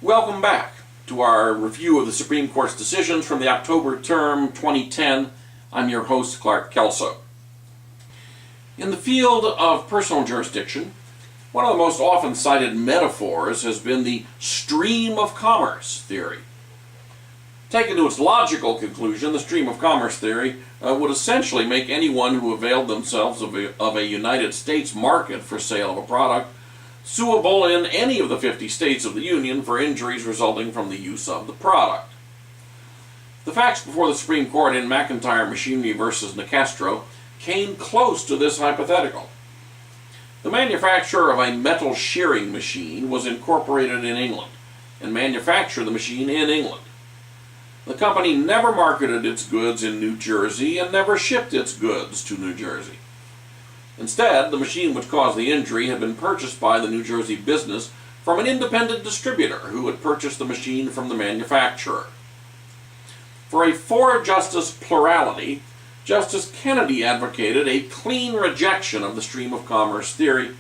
Welcome back to our review of the Supreme Court's decisions from the October term 2010. I'm your host, Clark Kelso. In the field of personal jurisdiction, one of the most often cited metaphors has been the stream of commerce theory. Taken to its logical conclusion, the stream of commerce theory would essentially make anyone who availed themselves of a United States market for sale of a product suable in any of the 50 states of the Union for injuries resulting from the use of the product. The facts before the Supreme Court in McIntyre Machinery v. Nicastro came close to this hypothetical. The manufacturer of a metal shearing machine was incorporated in England and manufactured the machine in England. The company never marketed its goods in New Jersey and never shipped its goods to New Jersey. Instead, the machine which caused the injury had been purchased by the New Jersey business from an independent distributor who had purchased the machine from the manufacturer. For a four-justice plurality, Justice Kennedy advocated a clean rejection of the stream of commerce theory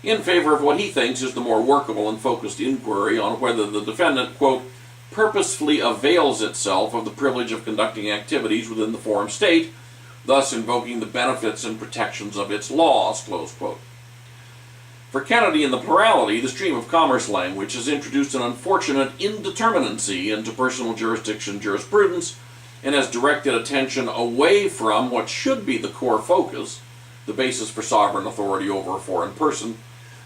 in favor of what he thinks is the more workable and focused inquiry on whether the defendant, quote, purposefully avails itself of the privilege of conducting activities within the forum state, thus invoking the benefits and protections of its laws, close quote. For Kennedy and the plurality, the stream of commerce language has introduced an unfortunate indeterminacy into personal jurisdiction jurisprudence and has directed attention away from what should be the core focus, the basis for sovereign authority over a foreign person,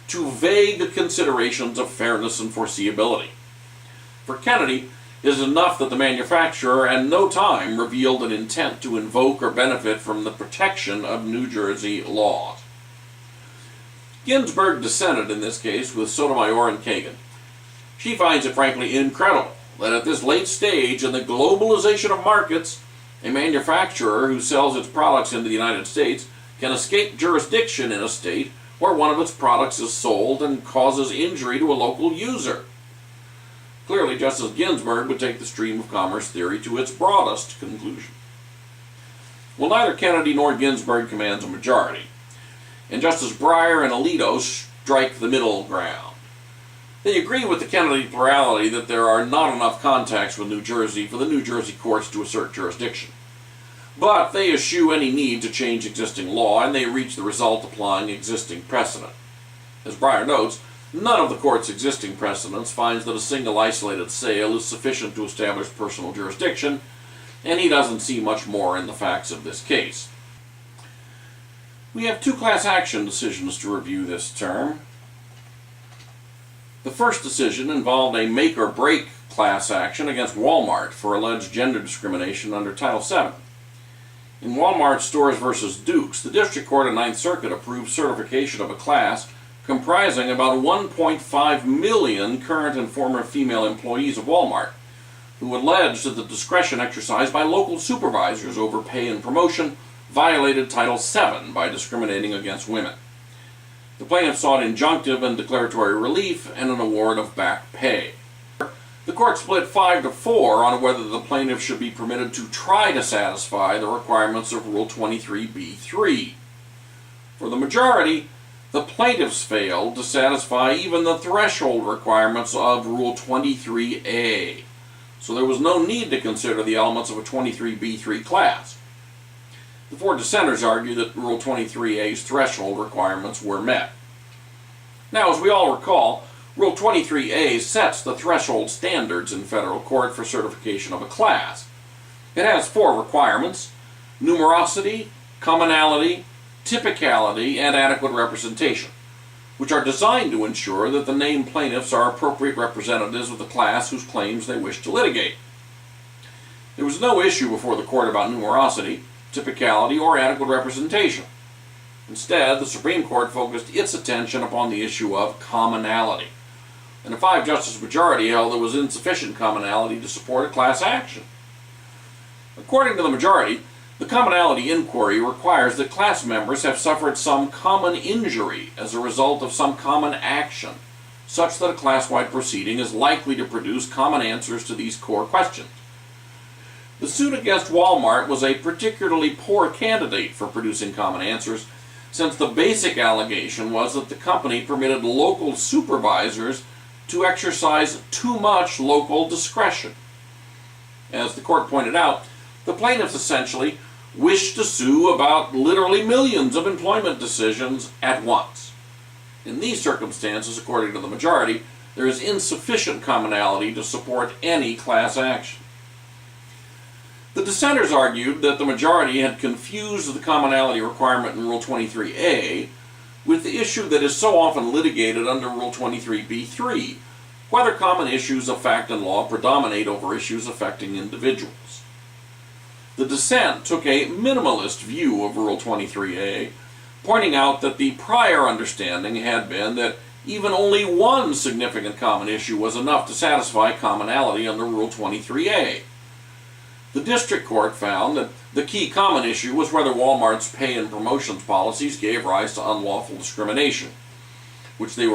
to vague considerations of fairness and foreseeability. For Kennedy, it is enough that the manufacturer at no time revealed an intent to invoke or benefit from the protection of New Jersey laws. Ginsburg dissented in this case with Sotomayor and Kagan. She finds it frankly incredible that at this late stage in the globalization of markets, a manufacturer who sells its products into the United States can escape jurisdiction in a state where one of its products is sold and causes injury to a local user. Clearly, Justice Ginsburg would take the stream of commerce theory to its broadest conclusion. Well, neither Kennedy nor Ginsburg commands a majority, and Justice Breyer and Alito strike the middle ground. They agree with the Kennedy plurality that there are not enough contacts with New Jersey for the New Jersey courts to assert jurisdiction. But they eschew any need to change existing law, and they reach the result applying existing precedent. As Breyer notes, none of the court's existing precedents finds that a single isolated sale is sufficient to establish personal jurisdiction, and he doesn't see much more in the facts of this case. We have two class action decisions to review this term. The first decision involved a make-or-break class action against Walmart for alleged gender discrimination under Title VII. In Walmart Stores v. Dukes, the District Court of Ninth Circuit approved certification of a class comprising about 1.5 million current and former female employees of Walmart, who alleged that the discretion exercised by local supervisors over pay and promotion violated Title VII by discriminating against women. The plaintiffs sought injunctive and declaratory relief and an award of back pay. The court split 5-4 on whether the plaintiff should be permitted to try to satisfy the requirements of Rule 23b-3. For the majority, the plaintiffs failed to satisfy even the threshold requirements of Rule 23a, so there was no need to consider the elements of a 23b-3 class. The four dissenters argue that Rule 23a's threshold requirements were met. Now, as we all recall, Rule 23a sets the threshold standards in federal court for certification of a class. It has four requirements: numerosity, commonality, typicality, and adequate representation, which are designed to ensure that the named plaintiffs are appropriate representatives of the class whose claims they wish to litigate. There was no issue before the court about numerosity, typicality, or adequate representation. Instead, the Supreme Court focused its attention upon the issue of commonality, and a 5-justice majority held there was insufficient commonality to support a class action. According to the majority, the commonality inquiry requires that class members have suffered some common injury as a result of some common action, such that a class-wide proceeding is likely to produce common answers to these core questions. The suit against Walmart was a particularly poor candidate for producing common answers, since the basic allegation was that the company permitted local supervisors to exercise too much local discretion. As the court pointed out, the plaintiffs essentially wished to sue about literally millions of employment decisions at once. In these circumstances, according to the majority, there is insufficient commonality to support any class action. The dissenters argued that the majority had confused the commonality requirement in Rule 23a with the issue that is so often litigated under Rule 23b-3, whether common issues of fact and law predominate over issues affecting individuals. The dissent took a minimalist view of Rule 23a, pointing out that the prior understanding had been that even only one significant common issue was enough to satisfy commonality under Rule 23a. The district court found that the key common issue was whether Walmart's pay and promotions policies gave rise to unlawful discrimination, which the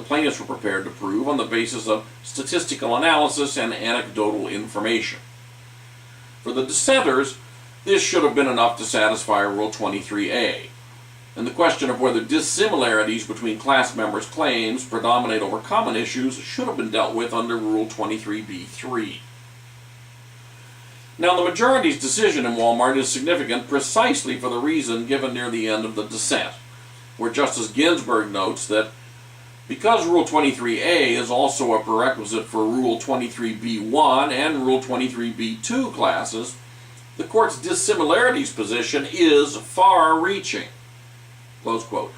plaintiffs were prepared to prove on the basis of statistical analysis and anecdotal information. For the dissenters, this should have been enough to satisfy Rule 23a, and the question of whether dissimilarities between class members' claims predominate over common issues should have been dealt with under Rule 23b-3. Now, the majority's decision in Walmart is significant precisely for the reason given near the end of the dissent, where Justice Ginsburg notes that because Rule 23a is also a prerequisite for Rule 23b-1 and Rule 23b-2 classes, the court's dissimilarities position is far-reaching. Close quote.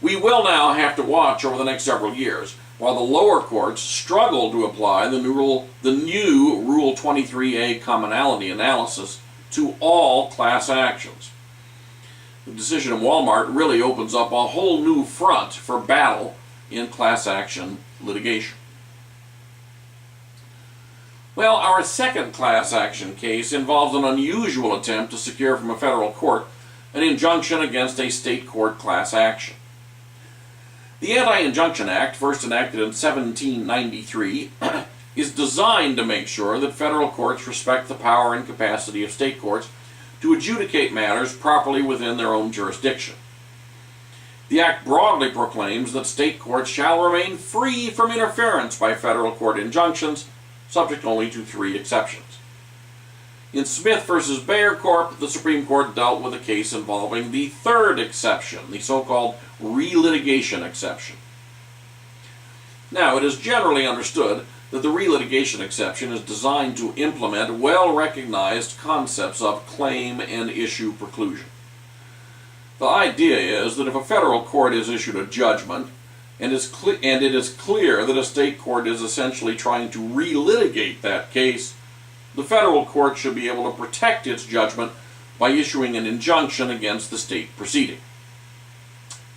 We will now have to watch over the next several years while the lower courts struggle to apply the new Rule 23a commonality analysis to all class actions. The decision in Walmart really opens up a whole new front for battle in class action litigation. Well, our second class action case involves an unusual attempt to secure from a federal court an injunction against a state court class action. The Anti-Injunction Act, first enacted in 1793, is designed to make sure that federal courts respect the power and capacity of state courts to adjudicate matters properly within their own jurisdiction. The Act broadly proclaims that state courts shall remain free from interference by federal court injunctions, subject only to 3 exceptions. In Smith v. Bayer Corp., the Supreme Court dealt with a case involving the third exception, the so-called relitigation exception. Now, it is generally understood that the relitigation exception is designed to implement well-recognized concepts of claim and issue preclusion. The idea is that if a federal court has issued a judgment, and it is clear that a state court is essentially trying to relitigate that case, the federal court should be able to protect its judgment by issuing an injunction against the state proceeding.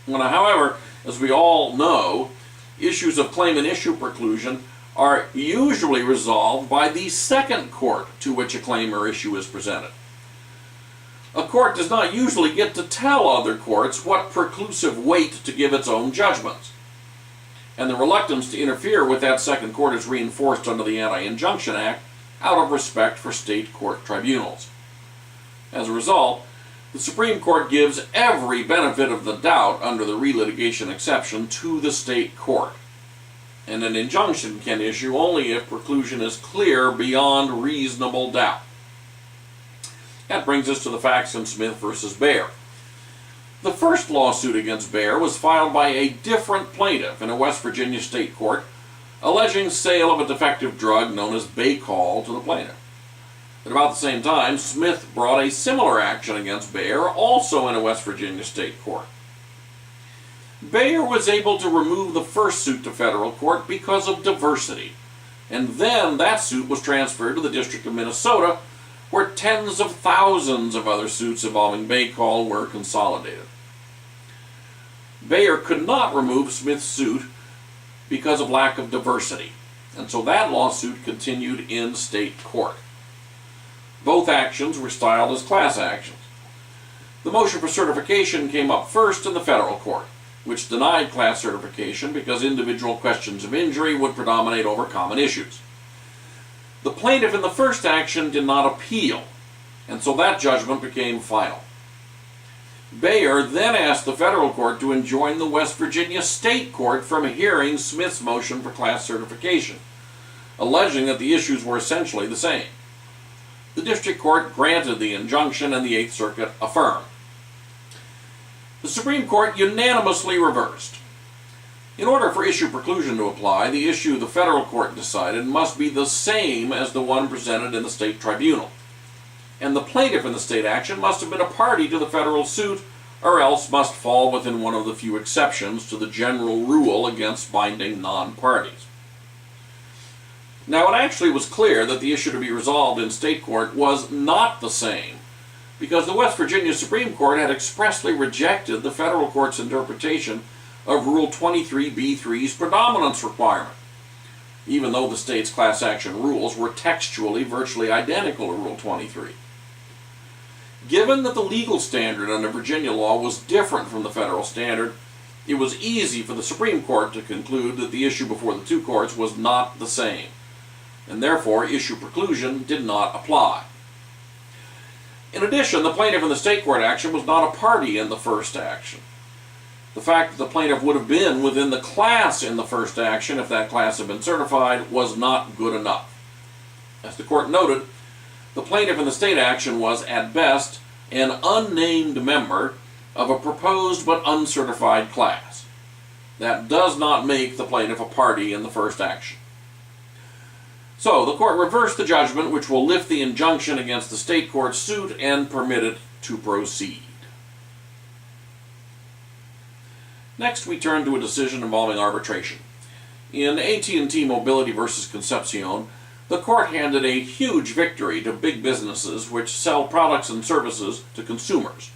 Now, however, as we all know, issues of claim and issue preclusion are usually resolved by the second court to which a claim or issue is presented. A court does not usually get to tell other courts what preclusive weight to give its own judgments, and the reluctance to interfere with that second court is reinforced under the Anti-Injunction Act out of respect for state court tribunals. As a result, the Supreme Court gives every benefit of the doubt under the relitigation exception to the state court, and an injunction can issue only if preclusion is clear beyond reasonable doubt. That brings us to the facts in Smith v. Bayer. The first lawsuit against Bayer was filed by a different plaintiff in a West Virginia state court, alleging sale of a defective drug known as Baycol to the plaintiff. At about the same time, Smith brought a similar action against Bayer, also in a West Virginia state court. Bayer was able to remove the first suit to federal court because of diversity, and then that suit was transferred to the District of Minnesota, where tens of thousands of other suits involving Baycol were consolidated. Bayer could not remove Smith's suit because of lack of diversity, and so that lawsuit continued in state court. Both actions were styled as class actions. The motion for certification came up first in the federal court, which denied class certification because individual questions of injury would predominate over common issues. The plaintiff in the first action did not appeal, and so that judgment became final. Bayer then asked the federal court to enjoin the West Virginia State Court from hearing Smith's motion for class certification, alleging that the issues were essentially the same. The district court granted the injunction and the Eighth Circuit affirmed. The Supreme Court unanimously reversed. In order for issue preclusion to apply, the issue the federal court decided must be the same as the one presented in the state tribunal, and the plaintiff in the state action must have been a party to the federal suit, or else must fall within one of the few exceptions to the general rule against binding non-parties. Now, it actually was clear that the issue to be resolved in state court was not the same, because the West Virginia Supreme Court had expressly rejected the federal court's interpretation of Rule 23b3's predominance requirement, even though the state's class action rules were textually virtually identical to Rule 23. Given that the legal standard under Virginia law was different from the federal standard, it was easy for the Supreme Court to conclude that the issue before the two courts was not the same, and therefore issue preclusion did not apply. In addition, the plaintiff in the state court action was not a party in the first action. The fact that the plaintiff would have been within the class in the first action if that class had been certified was not good enough. As the court noted, the plaintiff in the state action was, at best, an unnamed member of a proposed but uncertified class. That does not make the plaintiff a party in the first action. So, the court reversed the judgment, which will lift the injunction against the state court suit and permit it to proceed. Next, we turn to a decision involving arbitration. In AT&T Mobility versus Concepcion, the court handed a huge victory to big businesses which sell products and services to consumers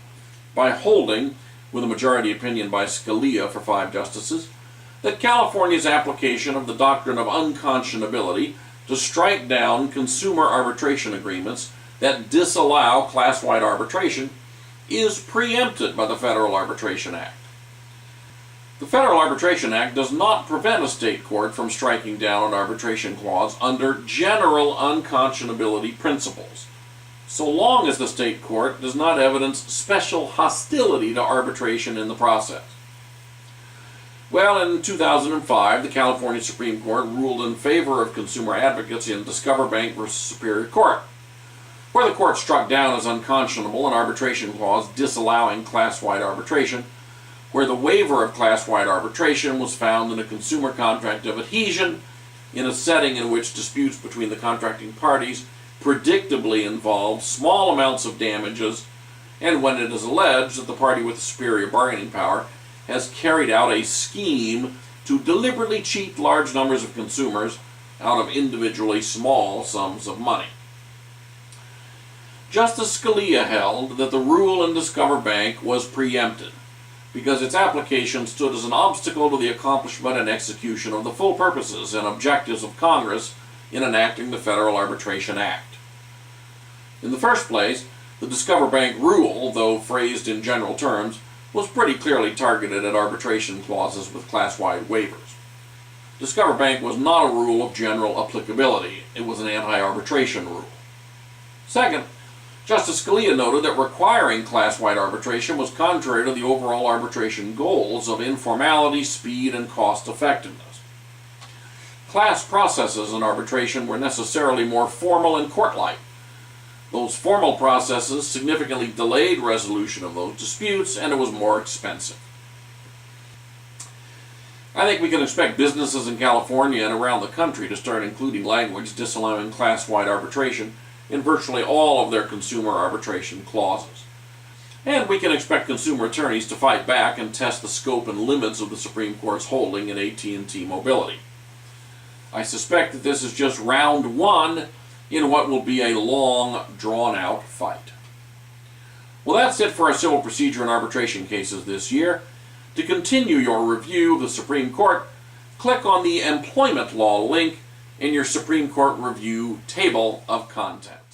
by holding, with a majority opinion by Scalia for 5 justices, that California's application of the doctrine of unconscionability to strike down consumer arbitration agreements that disallow class-wide arbitration is preempted by the Federal Arbitration Act. The Federal Arbitration Act does not prevent a state court from striking down an arbitration clause under general unconscionability principles, so long as the state court does not evidence special hostility to arbitration in the process. Well, in 2005, the California Supreme Court ruled in favor of consumer advocates in Discover Bank versus Superior Court, where the court struck down as unconscionable an arbitration clause disallowing class-wide arbitration, where the waiver of class-wide arbitration was found in a consumer contract of adhesion in a setting in which disputes between the contracting parties predictably involved small amounts of damages, and when it is alleged that the party with superior bargaining power has carried out a scheme to deliberately cheat large numbers of consumers out of individually small sums of money. Justice Scalia held that the rule in Discover Bank was preempted because its application stood as an obstacle to the accomplishment and execution of the full purposes and objectives of Congress in enacting the Federal Arbitration Act. In the first place, the Discover Bank rule, though phrased in general terms, was pretty clearly targeted at arbitration clauses with class-wide waivers. Discover Bank was not a rule of general applicability. It was an anti-arbitration rule. Second, Justice Scalia noted that requiring class-wide arbitration was contrary to the overall arbitration goals of informality, speed, and cost-effectiveness. Class processes in arbitration were necessarily more formal and court-like. Those formal processes significantly delayed resolution of those disputes, and it was more expensive. I think we can expect businesses in California and around the country to start including language disallowing class-wide arbitration in virtually all of their consumer arbitration clauses. And we can expect consumer attorneys to fight back and test the scope and limits of the Supreme Court's holding in AT&T Mobility. I suspect that this is just round one in what will be a long, drawn-out fight. Well, that's it for our civil procedure and arbitration cases this year. To continue your review of the Supreme Court, click on the Employment Law link in your Supreme Court Review table of contents.